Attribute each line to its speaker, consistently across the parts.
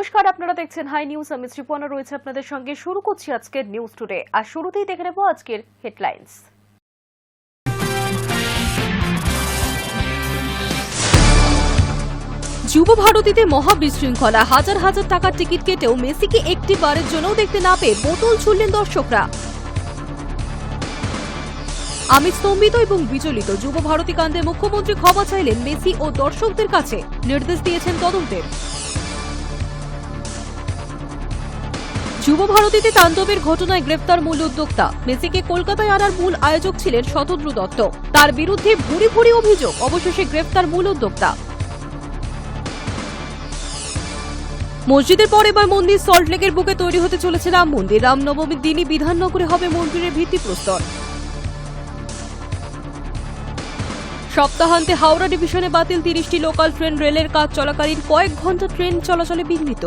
Speaker 1: নমস্কার, আপনারা দেখছেন হাই নিউজ। আমি শ্রীপর্ণা রয়েছে আপনাদের সঙ্গে। শুরু করছি আজকের নিউজ টুডে। আর শুরুতেই দেখে নেব আজকের হেডলাইন্স। যুব ভারতীতে মহা বিশৃঙ্খলা, হাজার হাজার টাকার টিকিট কেটেও মেসিকে একটি বারের জন্যও দেখতে না পেয়ে বোতল ছুড়লেন দর্শকরা। আমি স্তম্ভিত এবং বিচলিত। যুব ভারতী কাণ্ডে মুখ্যমন্ত্রী ক্ষমা চাইলেন মেসি ও দর্শকদের কাছে, নির্দেশ দিয়েছেন তদন্তের। যুব ভারতীতে তাণ্ডবের ঘটনায় গ্রেফতার মূল উদ্যোক্তা। মেসিকে কলকাতায় আনার মূল আয়োজক ছিলেন শতদ্রু দত্ত। তার বিরুদ্ধে ভুরি ভুরি অভিযোগ, অবশেষে গ্রেফতার মূল উদ্যোক্তা। মসজিদের পর এবার মন্দির। সল্টলেকের বুকে তৈরি হতে চলেছে রাম মন্দির। রামনবমীর দিনই বিধাননগরে হবে মন্দিরের ভিত্তিপ্রস্তর। সপ্তাহান্তে হাওড়া ডিভিশনে বাতিল 30টি লোকাল ট্রেন। রেলের কাজ চলাকালীন কয়েক ঘন্টা ট্রেন চলাচলে বিঘ্নিত।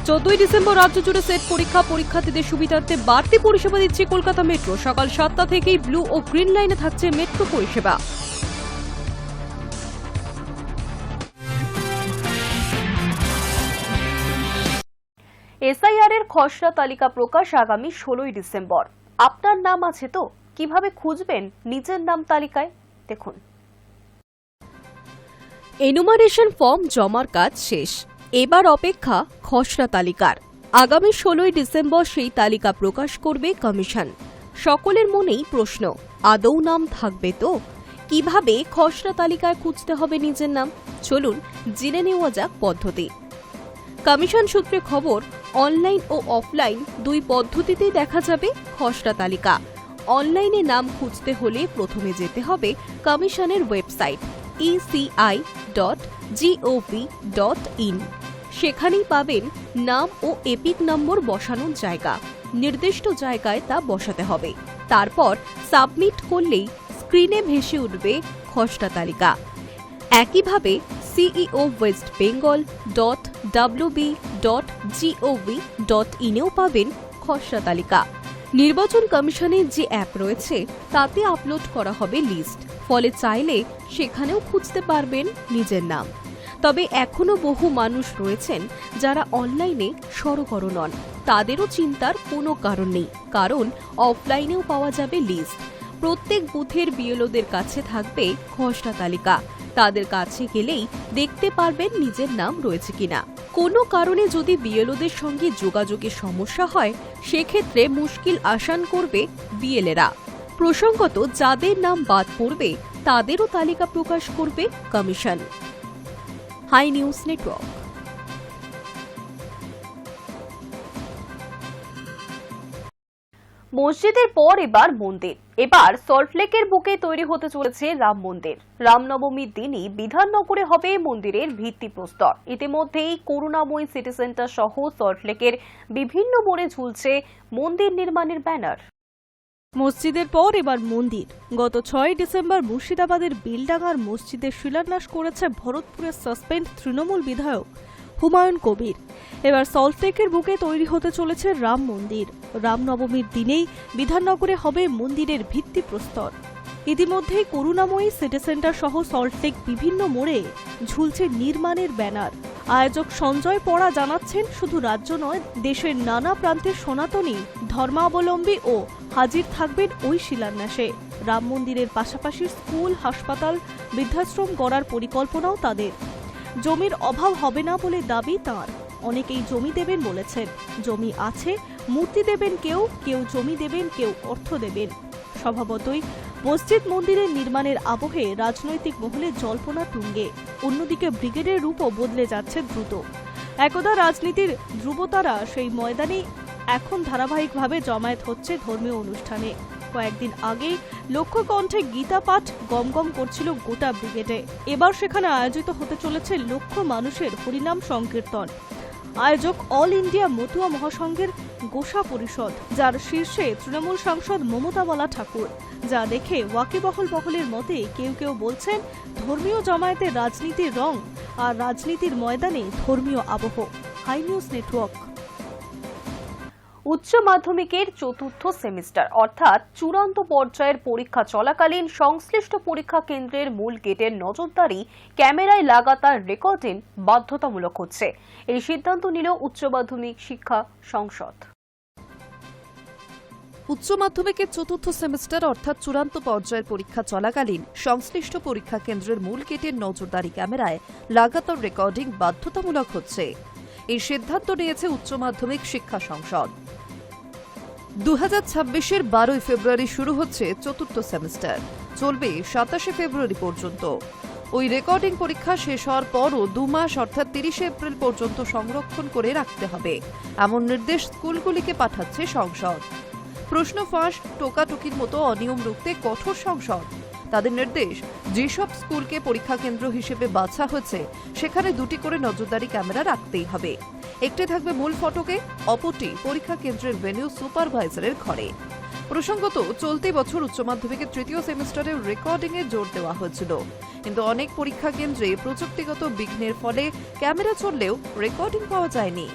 Speaker 1: 14 ডিসেম্বর রাজ্য জুড়ে সেট পরীক্ষা। পরীক্ষার্থীদের সুবিধার্থে বাড়তি পরিষেবা দিচ্ছে কলকাতা মেট্রো। সকাল 7টা থেকেই ব্লু ও গ্রিন লাইনে থাকছে মেট্রো পরিষেবা। এসআইআর এর খসড়া তালিকা প্রকাশ আগামী 16 ডিসেম্বর। আপনার নাম আছে তো? কিভাবে খুঁজবেন নিজের নাম তালিকায়? দেখুন, এনুমারেশন ফর্ম জমার কাজ শেষ। এবার অপেক্ষা খসড়া তালিকার। আগামী 16 ডিসেম্বর সেই তালিকা প্রকাশ করবে কমিশন। সকলের মনেই প্রশ্ন, আদৌ নাম থাকবে তো? কিভাবে খসড়া তালিকায় খুঁজতে হবে নিজের নাম? চলুন জেনে নেওয়া যাক পদ্ধতি। কমিশন সূত্রে খবর, অনলাইন ও অফলাইন দুই পদ্ধতিতেই দেখা যাবে খসড়া তালিকা। অনলাইনে নাম খুঁজতে হলে প্রথমে যেতে হবে কমিশনের ওয়েবসাইট eci.gov.in। সেখানেই পাবেন নাম ও এপিক নম্বর বসানোর জায়গা। নির্দিষ্ট জায়গায় তা বসাতে হবে। তারপর সাবমিট করলেই স্ক্রিনে ভেসে উঠবে খসড়া তালিকা। একইভাবে ceo.web.gov.in এও পাবেন খসড়া তালিকা। নির্বাচন কমিশনের যে অ্যাপ রয়েছে তাতে আপলোড করা হবে লিস্ট। ফলে চাইলে সেখানেও খুঁজতে পারবেন নিজের নাম। তবে এখনো বহু মানুষ রয়েছেন যারা অনলাইনে সরগর নন। তাদেরও চিন্তার কোনো কারণ নেই, কারণ অফলাইনেও পাওয়া যাবে লিস্ট। প্রত্যেক বুথের বিএলওদের কাছে থাকবে খসড়া তালিকা। তাদের কাছে গেলেই দেখতে পারবেন নিজের নাম রয়েছে কিনা। কোনো কারণে যদি বিএলওদের সঙ্গে যোগাযোগের সমস্যা হয়, সেক্ষেত্রে মুশকিল আসান করবে বিএলএরা। প্রসঙ্গত, যাদের নাম বাদ পড়বে তাদেরও তালিকা প্রকাশ করবে কমিশন। High News network. মসজিদের পর এবার মন্দির। এবার সল্টলেকের বুকে তৈরি হতে চলেছে রাম মন্দির। রামনবমীর দিনই বিধাননগরে হবে মন্দিরের ভিত্তিপ্রস্তর। ইতিমধ্যেই করুণাময়ী সিটি সেন্টার সহ সল্টলেকের বিভিন্ন মোড়ে ঝুলছে মন্দির নির্মাণের ব্যানার।
Speaker 2: মসজিদের পর এবার মন্দির। গত 6 ডিসেম্বর মুর্শিদাবাদের বিলডাঙ্গার মসজিদের শিলান্যাস করেছে ভরতপুরের সাসপেন্ড তৃণমূল বিধায়ক হুমায়ুন কবির। এবার সল্টলেকের বুকে তৈরি হতে চলেছে রাম মন্দির। রামনবমীর দিনেই বিধাননগরে হবে মন্দিরের ভিত্তিপ্রস্তর। ইতিমধ্যেই করুণাময়ী সিটি সেন্টার সহ সল্টলেক বিভিন্ন মোড়ে ঝুলছে নির্মাণের ব্যানার। আয়োজক সঞ্জয় পড়া জানাচ্ছেন, শুধু রাজ্য নয়, দেশের নানা প্রান্তের সনাতনী ধর্মাবলম্বী ও হাজির থাকবেন ওই শিলান্যাসে। রাম মন্দিরের পাশাপাশি স্কুল, হাসপাতাল, বৃদ্ধাশ্রম গড়ার পরিকল্পনাও তাদের। জমির অভাব হবে না বলে দাবি তাঁর। অনেকেই জমি দেবেন বলেছেন। জমি আছে, মূর্তি দেবেন কেউ, কেউ জমি দেবেন, কেউ অর্থ দেবেন। স্বভাবতই মসজিদ মন্দিরের নির্মাণের আবহে রাজনৈতিক মহলে জল্পনা তুঙ্গে। অন্যদিকে ব্রিগেডের রূপও বদলে যাচ্ছে দ্রুত। একদা রাজনীতির ধ্রুবতারা সেই ময়দানে এখন ধারাবাহিকভাবে জমায়েত হচ্ছে ধর্মীয় অনুষ্ঠানে। কয়েকদিন আগেই লক্ষ্যকণ্ঠে গীতা পাঠ গমগম করছিল গোটা ব্রিগেডে। এবার সেখানে আয়োজিত হতে চলেছে লক্ষ মানুষের হরিনাম সংকীর্তন। আয়োজক অল ইন্ডিয়া মতুয়া মহাসংঘের গোসা পরিষদ, যার শীর্ষে তৃণমূল সাংসদ মমতা বালা ঠাকুর। যা দেখে ওয়াকিবহল মহলের মতে কেউ কেউ বলছেন, ধর্মীয় জমায়েতে রাজনীতির রং আর রাজনীতির ময়দানে ধর্মীয় আবহ। Hi News Network.
Speaker 1: উচ্চ মাধ্যমিকের চতুর্থ সেমিস্টার অর্থাৎ চূড়ান্ত পর্যায়ের পরীক্ষা চলাকালীন সংশ্লিষ্ট পরীক্ষা কেন্দ্রের মূল গেটের নজরদারি ক্যামেরায় লাগাতার রেকর্ডিং বাধ্যতামূলক হচ্ছে। এই সিদ্ধান্ত নিল উচ্চ মাধ্যমিক শিক্ষা সংসদ।
Speaker 3: উচ্চ মাধ্যমিকের চতুর্থ সেমিস্টার অর্থাৎ চূড়ান্ত পর্যায়ের পরীক্ষা চলাকালীন সংশ্লিষ্ট পরীক্ষা কেন্দ্রের মূল গেটের নজরদারি ক্যামেরায় লাগাতার রেকর্ডিং বাধ্যতামূলক হচ্ছে। এই সিদ্ধান্ত নিয়েছে উচ্চ মাধ্যমিক শিক্ষা সংসদ। 2026-এর 12 ফেব্রুয়ারি শুরু হচ্ছে চতুর্থ সেমিস্টার, চলবে 27 ফেব্রুয়ারি পর্যন্ত। ওই রেকর্ডিং পরীক্ষা শেষ হওয়ার পরও 2 মাস অর্থাৎ 30 এপ্রিল পর্যন্ত সংরক্ষণ করে রাখতে হবে, এমন নির্দেশ স্কুলগুলিকে পাঠাচ্ছে সংসদ। প্রশ্ন ফাঁস, টোকাটুকির মতো অনিয়ম রুখতে কঠোর সংসদ। তাদের নির্দেশ, যেসব স্কুলকে পরীক্ষা কেন্দ্র হিসেবে বাছা হয়েছে সেখানে 2টি করে নজরদারি ক্যামেরা রাখতেই হবে। একটি থাকবে মূল ফটকে, অপরটি পরীক্ষা কেন্দ্রের ভেন্যু সুপারভাইজারের ঘরে। প্রসঙ্গত, চলতি বছর উচ্চ মাধ্যমিকের তৃতীয় সেমিস্টারে রেকর্ডিংয়ে জোর দেওয়া হয়েছিল, কিন্তু অনেক পরীক্ষা কেন্দ্রে প্রযুক্তিগত বিঘ্নের ফলে ক্যামেরা চললেও রেকর্ডিং পাওয়া যায়নি।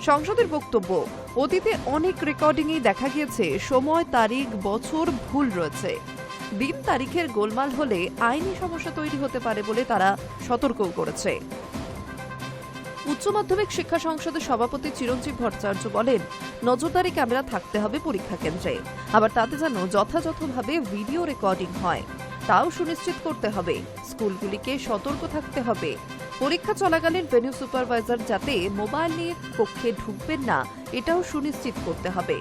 Speaker 3: সংসদের বক্তব্য, অতীতে অনেক রেকর্ডিংয়েই দেখা গিয়েছে সময়, তারিখ, বছর ভুল রয়েছে। দিন তারিখের গোলমাল হলে আইনি সমস্যা তৈরি হতে পারে বলে তারা সতর্কও করেছে। উচ্চ মাধ্যমিক শিক্ষা সংসদের সভাপতি চিরঞ্জীব ভট্টাচার্য বলেন, নজরদারি ক্যামেরা থাকতে হবে পরীক্ষা কেন্দ্রে, আবার তাতে যেন যথাযথভাবে ভিডিও রেকর্ডিং হয় তাও সুনিশ্চিত করতে হবে। স্কুলগুলিকে সতর্ক থাকতে হবে। পরীক্ষা চলাকালীন ভেন্যু সুপারভাইজার যাতে মোবাইল নিয়ে কক্ষে ঢুকবেন না, এটাও সুনিশ্চিত করতে হবে।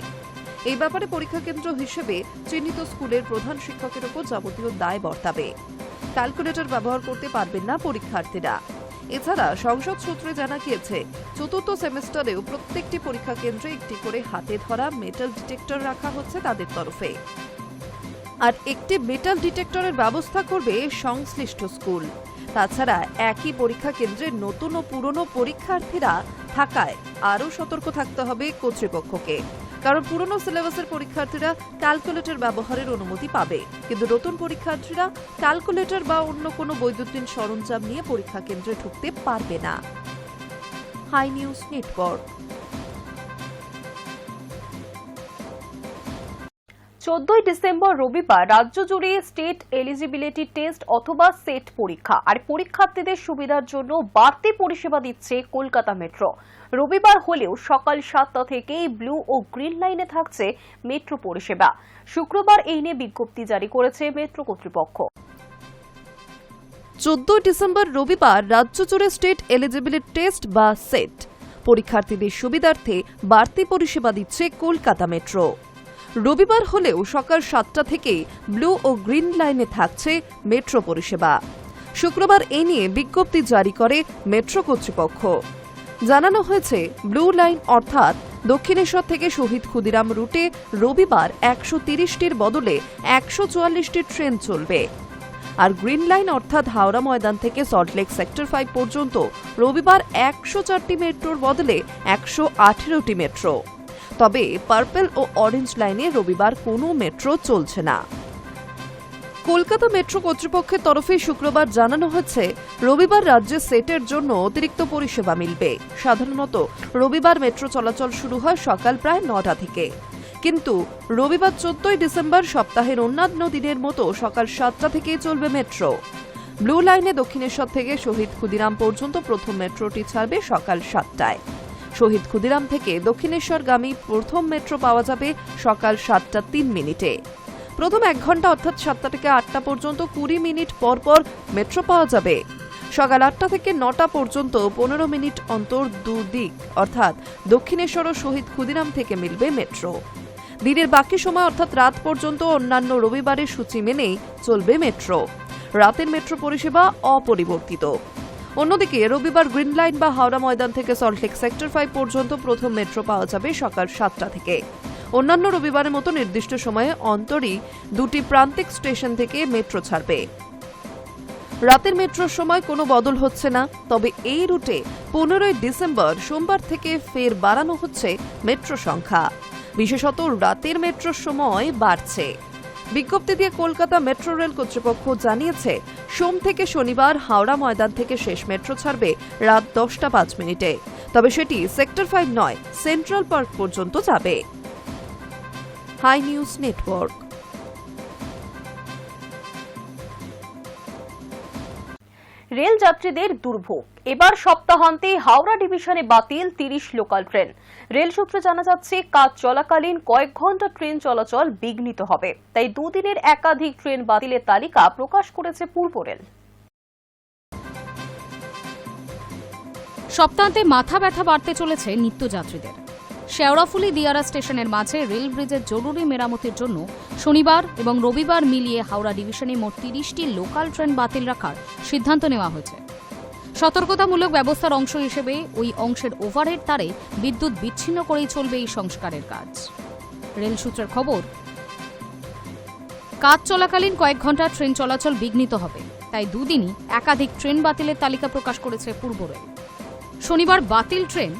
Speaker 3: এই ব্যাপারে পরীক্ষা কেন্দ্র হিসেবে চিহ্নিত স্কুলের প্রধান শিক্ষকের উপর যাবতীয় দায় বর্তাবে। ক্যালকুলেটর ব্যবহার করতে পারবেন না পরীক্ষার্থীরা। এছাড়া সংসদ সূত্রে জানা গিয়েছে, চতুর্থ সেমিস্টারেও প্রত্যেকটি পরীক্ষা কেন্দ্রে একটি করে হাতে ধরা মেটাল ডিটেক্টর রাখা হচ্ছে তাদের তরফে, আর একটি মেটাল ডিটেক্টরের ব্যবস্থা করবে সংশ্লিষ্ট স্কুল। তাছাড়া একই পরীক্ষা কেন্দ্রে নতুন ও পুরনো পরীক্ষার্থীরা থাকায় আরও সতর্ক থাকতে হবে কর্তৃপক্ষকে, কারণ পুরনো সিলেবাসের পরীক্ষার্থীরা ক্যালকুলেটর ব্যবহারের অনুমতি পাবে, কিন্তু নতুন পরীক্ষার্থীরা ক্যালকুলেটর বা অন্য কোনো বৈদ্যুতিন সরঞ্জাম নিয়ে পরীক্ষা কেন্দ্রে ঢুকতে পারবে না। High News network.
Speaker 1: 14 ডিসেম্বর রবিবার রাজ্য জুড়ে স্টেট এলিজিবিলিটি টেস্ট অথবা সেট পরীক্ষা, আর পরীক্ষার্থীদের সুবিধার জন্য বাড়তি পরিষেবা দিচ্ছে কলকাতা মেট্রো। রবিবার হলেও সকাল 7টা থেকেই ব্লু ও গ্রিন লাইনে থাকছে মেট্রো পরিষেবা। শুক্রবার এই নিয়ে বিজ্ঞপ্তি জারি করেছে মেট্রো কর্তৃপক্ষ।
Speaker 3: 14 ডিসেম্বর রবিবার রাজ্য জুড়ে স্টেট এলিজিবিলিটি টেস্ট বা সেট পরীক্ষার্থীদের সুবিধার্থে বাড়তি পরিষেবা দিচ্ছে কলকাতা মেট্রো। রবিবার হলেও সকাল 7টা থেকে ব্লু ও গ্রিন লাইনে থাকছে মেট্রো পরিষেবা। শুক্রবার এই নিয়ে বিজ্ঞপ্তি জারি করে মেট্রো কর্তৃপক্ষ। জানানো হয়েছে, ব্লু লাইন অর্থাৎ দক্ষিণেশ্বর থেকে শহীদ ক্ষুদিরাম রুটে রবিবার 130টির বদলে 144টি ট্রেন চলবে, আর গ্রিন লাইন অর্থাৎ হাওড়া ময়দান থেকে সল্টলেক সেক্টর 5 পর্যন্ত রবিবার 104টি মেট্রোর বদলে 118টি মেট্রো। তবে পার্পল ও অরেঞ্জ লাইনে রবিবার কোনো মেট্রো চলছে না। কলকাতা মেট্রো কর্তৃপক্ষের তরফে শুক্রবার জানানো হয়েছে, রবিবার রাজ্যে সেটের জন্য অতিরিক্ত পরিষেবা মিলবে। সাধারণত রবিবার মেট্রো চলাচল শুরু হয় সকাল প্রায় 9টা থেকে, কিন্তু রবিবার 14 ডিসেম্বর সপ্তাহের অন্যান্য দিনের মতো সকাল 7টা থেকেই চলবে মেট্রো। ব্লু লাইনে দক্ষিণেশ্বর থেকে শহীদ ক্ষুদিরাম পর্যন্ত প্রথম মেট্রোটি ছাড়বে সকাল 7টায়। শহীদ ক্ষুদিরাম থেকে দক্ষিণেশ্বরগামী প্রথম মেট্রো পাওয়া যাবে সকাল 7:03। প্রথম 1 ঘন্টা অর্থাৎ 7টা থেকে 8টা পর্যন্ত 20 মিনিট পর পর মেট্রো পাওয়া যাবে। সকাল 8টা থেকে 9টা পর্যন্ত 15 মিনিট অন্তর দুদিক অর্থাৎ দক্ষিণেশ্বর ও শহীদ ক্ষুদিরাম থেকে মিলবে মেট্রো। দিনের বাকি সময় অর্থাৎ রাত পর্যন্ত অন্যান্য রবিবারের সূচি মেনেই চলবে মেট্রো। রাতের মেট্রো পরিষেবা অপরিবর্তিত। অন্যদিকে রবিবার গ্রিন লাইন বা হাওড়া ময়দান থেকে সল্টলেক সেক্টর 5 পর্যন্ত প্রথম মেট্রো পাওয়া যাবে সকাল 7টা থেকে। অন্যান্য রবিবারের মতো নির্দিষ্ট সময়ে অন্তরই 2টি প্রান্তিক স্টেশন থেকে মেট্রো ছাড়বে। রাতের মেট্রোর সময় কোনো বদল হচ্ছে না, তবে এই রুটে 15 ডিসেম্বর সোমবার থেকে ফের বাড়ানো হচ্ছে মেট্রো সংখ্যা। বিশেষত রাতের মেট্রোর সময় বাড়ছে। বিজ্ঞপ্তি দিয়ে কলকাতা মেট্রো রেল কর্তৃপক্ষ জানিয়েছে, সোম থেকে শনিবার হাওড়া ময়দান থেকে শেষ মেট্রো ছাড়বে রাত 10টা 5 মিনিটে। তবে সেটি সেক্টর 5 নয়, সেন্ট্রাল পার্ক পর্যন্ত যাবে। High News network.
Speaker 1: রেল যাত্রীদের দুর্ভোগ, এবার সপ্তাহান্তে হাওড়া ডিভিশনে বাতিল 30 লোকাল ট্রেন। রেল সূত্রে জানা যাচ্ছে, কাজ চলাকালীন কয়েক ঘন্টা ট্রেন চলাচল বিঘ্নিত হবে, তাই দুদিনের একাধিক ট্রেন বাতিলের তালিকা প্রকাশ করেছে পূর্ব রেল।
Speaker 4: সপ্তাহান্তে মাথা ব্যথা বাড়তে চলেছে নিত্যযাত্রীদের। শেওড়াফুলি দিয়ারা স্টেশনের মাঝে রেল ব্রিজের জরুরি মেরামতির জন্য শনিবার এবং রবিবার মিলিয়ে হাওড়া ডিভিশনে মোট 30টি লোকাল ট্রেন বাতিল রাখার সিদ্ধান্ত নেওয়া হয়েছে। সতর্কতামূলক ব্যবস্থার অংশ হিসেবে ওই অংশের ওভারহেড তারে বিদ্যুৎ বিচ্ছিন্ন করেই চলবে এই সংস্কারের কাজ। রেল সূত্রের খবর, কাজ চলাকালীন কয়েক ঘন্টা ট্রেন চলাচল বিঘ্নিত হবে, তাই দুদিনই একাধিক ট্রেন বাতিলের তালিকা প্রকাশ করেছে পূর্ব রেল। শনিবার বাতিল train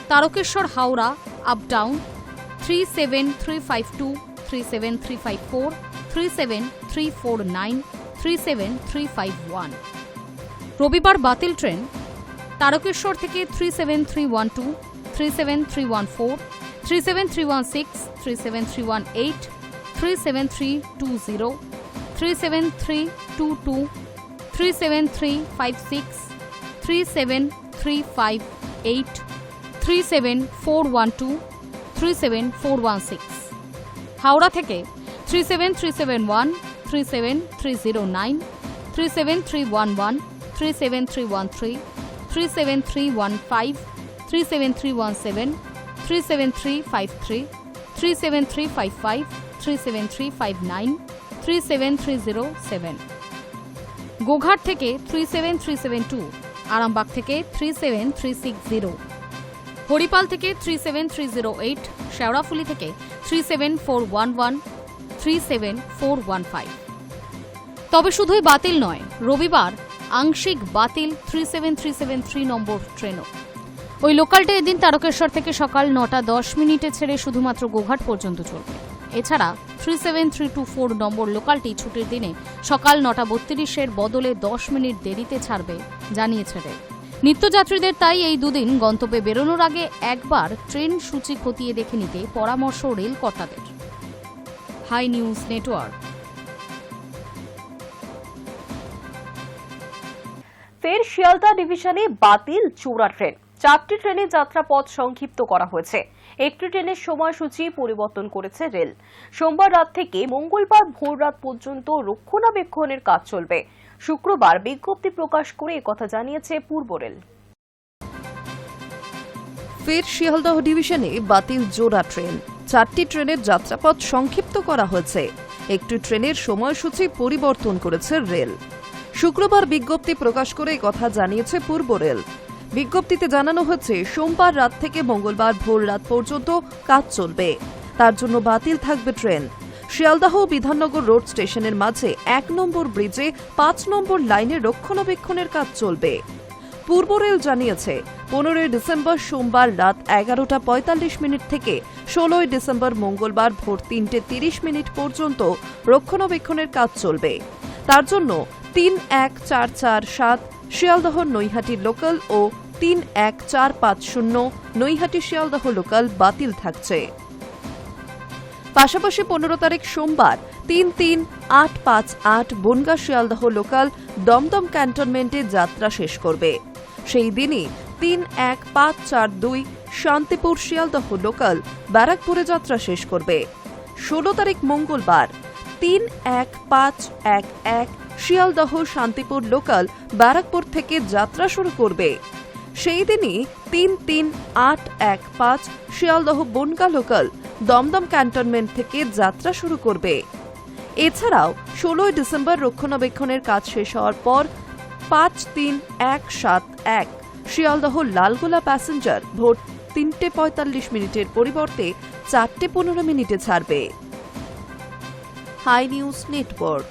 Speaker 4: Tarakeswar Howrah up down 37352, 37354, 37349, 37351। রবিবার বাতিল ট্রেন তারকেশ্বর থেকে 37312, 37314, 37316, 37318, 37320, 37322, 37356, 37358, 37412, 37416। হাওড়া থেকে 37371, 37309, 37311, 37313, 37315, 37317, 37353, 37355, 37359, 37307। গোঘাট থেকে 37372, আরামবাগ থেকে 37360, হরিপাল থেকে 37308, শেওড়াফুলি থেকে 37411, 37415। তবে শুধুই বাতিল নয়, রবিবার আংশিক বাতিল 37373 নম্বর ট্রেনও। ওই লোকালটা এদিন তারকেশ্বর থেকে সকাল 9:10 ছেড়ে শুধুমাত্র গোঘাট পর্যন্ত চলবে। এছাড়া 37324 নম্বর লোকালটি ছুটির দিনে সকাল 9:32 বদলে 10 মিনিট দেরিতে ছাড়বে, জানিয়েছে রেল। নিত্যযাত্রীদের তাই এই দুদিন গন্তব্যে বেরোনোর আগে একবার ট্রেন সূচি খতিয়ে দেখে নিতে পরামর্শ রেল কর্তাদের। Hi News Network.
Speaker 1: ফের শিয়ালদা ডিভিশনে বাতিল 4 ট্রেন। 4টি ট্রেনের যাত্রাপথ সংক্ষিপ্ত করা হয়েছে। একটি ট্রেনের সময়সূচি পরিবর্তন করেছে রেল। সোমবার রাত থেকে মঙ্গলবার ভোর রাত পর্যন্ত রক্ষণাবেক্ষণের কাজ চলবে। শুক্রবার বিজ্ঞপ্তি প্রকাশ করে একথা জানিয়েছে পূর্ব রেল।
Speaker 3: ফের শিয়ালদহ ডিভিশনে বাতিল জোড়া ট্রেন। 4টি ট্রেনের যাত্রাপথ সংক্ষিপ্ত করা হয়েছে। একটি ট্রেনের সময়সূচি পরিবর্তন করেছে রেল। শুক্রবার বিজ্ঞপ্তি প্রকাশ করে কথা জানিয়েছে পূর্ব রেল। বিজ্ঞপ্তিতে জানানো হয়েছে, সোমবার রাত থেকে মঙ্গলবার ভোর রাত পর্যন্ত কাজ চলবে। তার জন্য বাতিল থাকবে ট্রেন। শিয়ালদহ বিধাননগর রোড স্টেশনের মাঝে 1 নম্বর ব্রিজে 5 নম্বর লাইনে রক্ষণাবেক্ষণের কাজ চলবে। পূর্ব রেল জানিয়েছে, 15 ডিসেম্বর সোমবার রাত 11:45 থেকে 16 ডিসেম্বর মঙ্গলবার ভোর 3:30 পর্যন্ত রক্ষণাবেক্ষণের কাজ চলবে। তার জন্য 31447 শিয়ালদহ নৈহাটি লোকাল ও 31450 নৈহাটি শিয়ালদহ লোকাল বাতিল থাকছে। পাশাপাশি 15 তারিখ সোমবার 33858 বনগাঁ শিয়ালদহ লোকাল দমদম ক্যান্টনমেন্টে যাত্রা শেষ করবে। সেই দিনই 31542 শান্তিপুর শিয়ালদহ লোকাল ব্যারাকপুরে যাত্রা শেষ করবে। 16 তারিখ মঙ্গলবার 31511 শিয়ালদহ শান্তিপুর লোকাল ব্যারাকপুর থেকে যাত্রা শুরু করবে। সেই দিনই 33815 শিয়ালদহ বনগাঁ লোকাল দমদম ক্যান্টনমেন্ট থেকে যাত্রা শুরু করবে। এছাড়াও 16 ডিসেম্বর রক্ষণাবেক্ষণের কাজ শেষ হওয়ার পর 53171 শিয়ালদহ লালগোলা প্যাসেঞ্জার ভোর 3:45 পরিবর্তে 4:15 ছাড়বে। Hi News Network.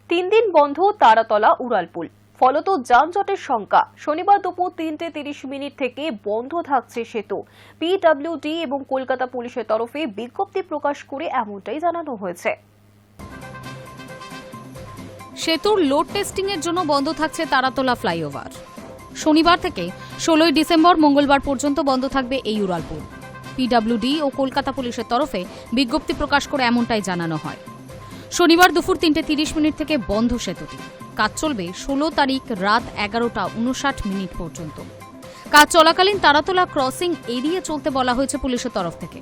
Speaker 1: তিন দিন বন্ধ তারাতলা উড়ালপুল, ফলত যানজটের শঙ্কা। শনিবার দুপুর 3:30 থেকে বন্ধ থাকছে সেতু। পিডব্লিউডি এবং কলকাতা পুলিশের তরফে বিজ্ঞপ্তি প্রকাশ করে এমনটাই জানানো হয়েছে।
Speaker 4: সেতুর লোড টেস্টিং এর জন্য বন্ধ থাকছে তারাতলা ফ্লাইওভার। শনিবার থেকে 16 ডিসেম্বর মঙ্গলবার পর্যন্ত বন্ধ থাকবে এই উড়ালপুল। পিডব্লিউডি ও কলকাতা পুলিশের তরফে বিজ্ঞপ্তি প্রকাশ করে এমনটাই জানানো হয়। শনিবার দুপুর 3:30 থেকে বন্ধ সেতুটি। কাজ চলবে 16 তারিখ রাত 11:59 পর্যন্ত। কাজ চলাকালীন তারাতলা ক্রসিং এড়িয়ে চলতে বলা হয়েছে পুলিশের তরফ থেকে।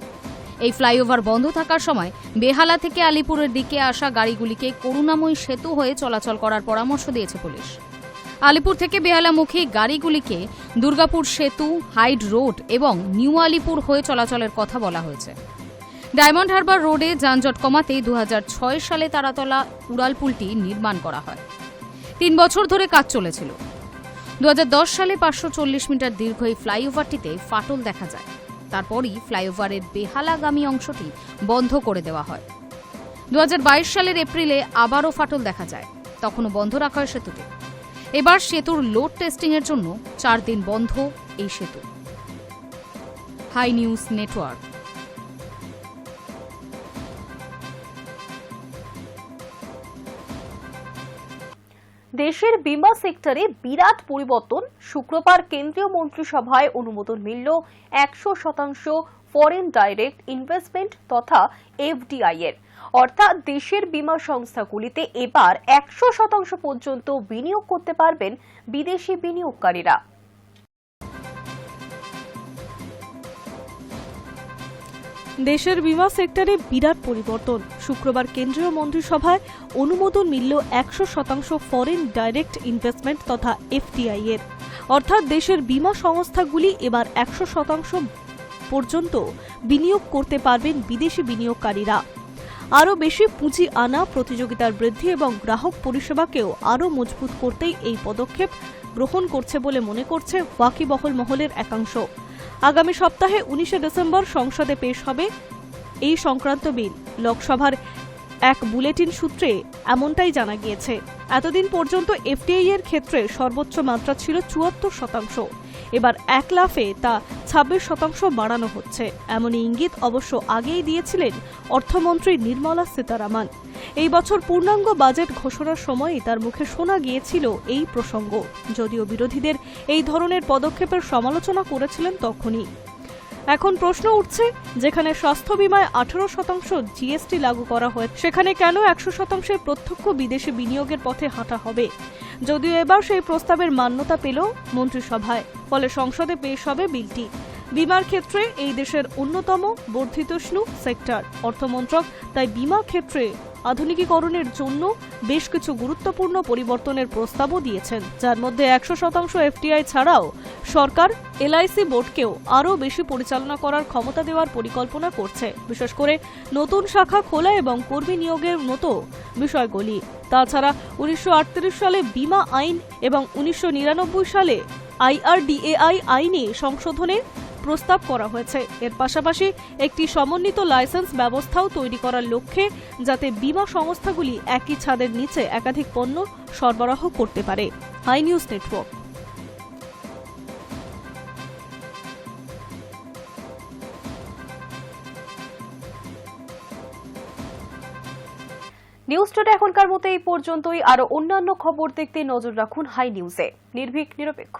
Speaker 4: এই ফ্লাইওভার বন্ধ থাকার সময় বেহালা থেকে আলিপুরের দিকে আসা গাড়িগুলিকে করুণাময়ী সেতু হয়ে চলাচল করার পরামর্শ দিয়েছে পুলিশ। আলিপুর থেকে বেহালামুখী গাড়িগুলিকে দুর্গাপুর সেতু, হাইড রোড এবং নিউ আলিপুর হয়ে চলাচলের কথা বলা হয়েছে। ডায়মন্ড হারবার রোডে যানজট কমাতে 2006 সালে তারাতলা উড়ালপুলটি নির্মাণ করা হয়। 3 বছর ধরে কাজ চলেছিল। 2010 সালে 540 মিটার দীর্ঘ এই ফ্লাইওভারটিতে ফাটল দেখা যায়। তারপরই ফ্লাইওভারের বেহালাগামী অংশটি বন্ধ করে দেওয়া হয়। 2022 সালের এপ্রিলে আবারও ফাটল দেখা যায়, তখনও বন্ধ রাখা হয় সেতুটি। এবার সেতুর লোড টেস্টিং এর জন্য 4 দিন বন্ধ এই সেতু। Hi News Network.
Speaker 1: দেশের বিমা সেক্টরে বিরাট পরিবর্তন। শুক্রবার কেন্দ্রীয় মন্ত্রিসভায় অনুমোদন মিলল 100% ফরেন ডাইরেক্ট ইনভেস্টমেন্ট তথা এফডিআই এর। অর্থাৎ দেশের বিমা সংস্থাগুলিতে এবার 100% পর্যন্ত বিনিয়োগ করতে পারবেন বিদেশি বিনিয়োগকারীরা।
Speaker 2: দেশের বিমা সেক্টরে বিরাট পরিবর্তন। শুক্রবার কেন্দ্রীয় মন্ত্রিসভায় অনুমোদন মিলল 100% ফরেন ডাইরেক্ট ইনভেস্টমেন্ট তথা এফডিআই এর। অর্থাৎ দেশের বিমা সংস্থাগুলি এবার 100% পর্যন্ত বিনিয়োগ করতে পারবেন বিদেশি বিনিয়োগকারীরা। আরও বেশি পুঁজি আনা, প্রতিযোগিতার বৃদ্ধি এবং গ্রাহক পরিষেবাকেও আরও মজবুত করতেই এই পদক্ষেপ গ্রহণ করছে বলে মনে করছে ওয়াকিবহল মহলের একাংশ। আগামী সপ্তাহে 19 ডিসেম্বর সংসদে পেশ হবে এই সংক্রান্ত বিল। লোকসভার এক বুলেটিন সূত্রে এমনটাই জানা গিয়েছে। এতদিন পর্যন্ত এফডিআই এর ক্ষেত্রে সর্বোচ্চ মাত্রা ছিল 74%। এবার 1 লাফে তা 26% বাড়ানো হচ্ছে। এমনই ইঙ্গিত অবশ্য আগেই দিয়েছিলেন অর্থমন্ত্রী নির্মলা সীতারামন। এই বছর পূর্ণাঙ্গ বাজেট ঘোষণার সময়ই তার মুখে শোনা গিয়েছিল এই প্রসঙ্গ, যদিও বিরোধীদের এই ধরনের পদক্ষেপের সমালোচনা করেছিলেন তখনই। এখন প্রশ্ন উঠছে, যেখানে স্বাস্থ্য বিমায় 18% জিএসটি লাগু করা হয়েছে, সেখানে কেন 100% প্রত্যক্ষ বিদেশি বিনিয়োগের পথে হাঁটা হবে? যদিও এবার সেই প্রস্তাবের মান্যতা পেল মন্ত্রিসভায়, ফলে সংসদে পেশ হবে বিলটি। বিমার ক্ষেত্রে এই দেশের অন্যতম বর্ধিতষ্ণু সেক্টর। অর্থমন্ত্রক তাই বিমা ক্ষেত্রে আধুনিকীকরণের জন্য বেশ কিছু গুরুত্বপূর্ণ পরিবর্তনের প্রস্তাবও দিয়েছেন, যার মধ্যে 100% এফডিআই ছাড়াও সরকার এলআইসি বোর্ডকেও আরও বেশি পরিচালনা করার ক্ষমতা দেওয়ার পরিকল্পনা করছে, বিশেষ করে নতুন শাখা খোলা এবং কর্মী নিয়োগের মতো বিষয়গুলি। তাছাড়া 1938 সালে বিমা আইন এবং 1999 সালে আইআরডিএআই আইনে সংশোধনের প্রস্তাব করা হয়েছে। এর পাশাপাশি একটি সমন্বিত লাইসেন্স ব্যবস্থাও তৈরি করার লক্ষ্যে, যাতে বিমা সংস্থাগুলি একই ছাদের নিচে একাধিক পণ্য সরবরাহ করতে পারে। Hi News Network.
Speaker 1: News Today এখনকার মতো এই পর্যন্তই। আরো অন্যান্য খবর দেখতে নজর রাখুন হাই নিউজে। নির্ভীক, নিরপেক্ষ।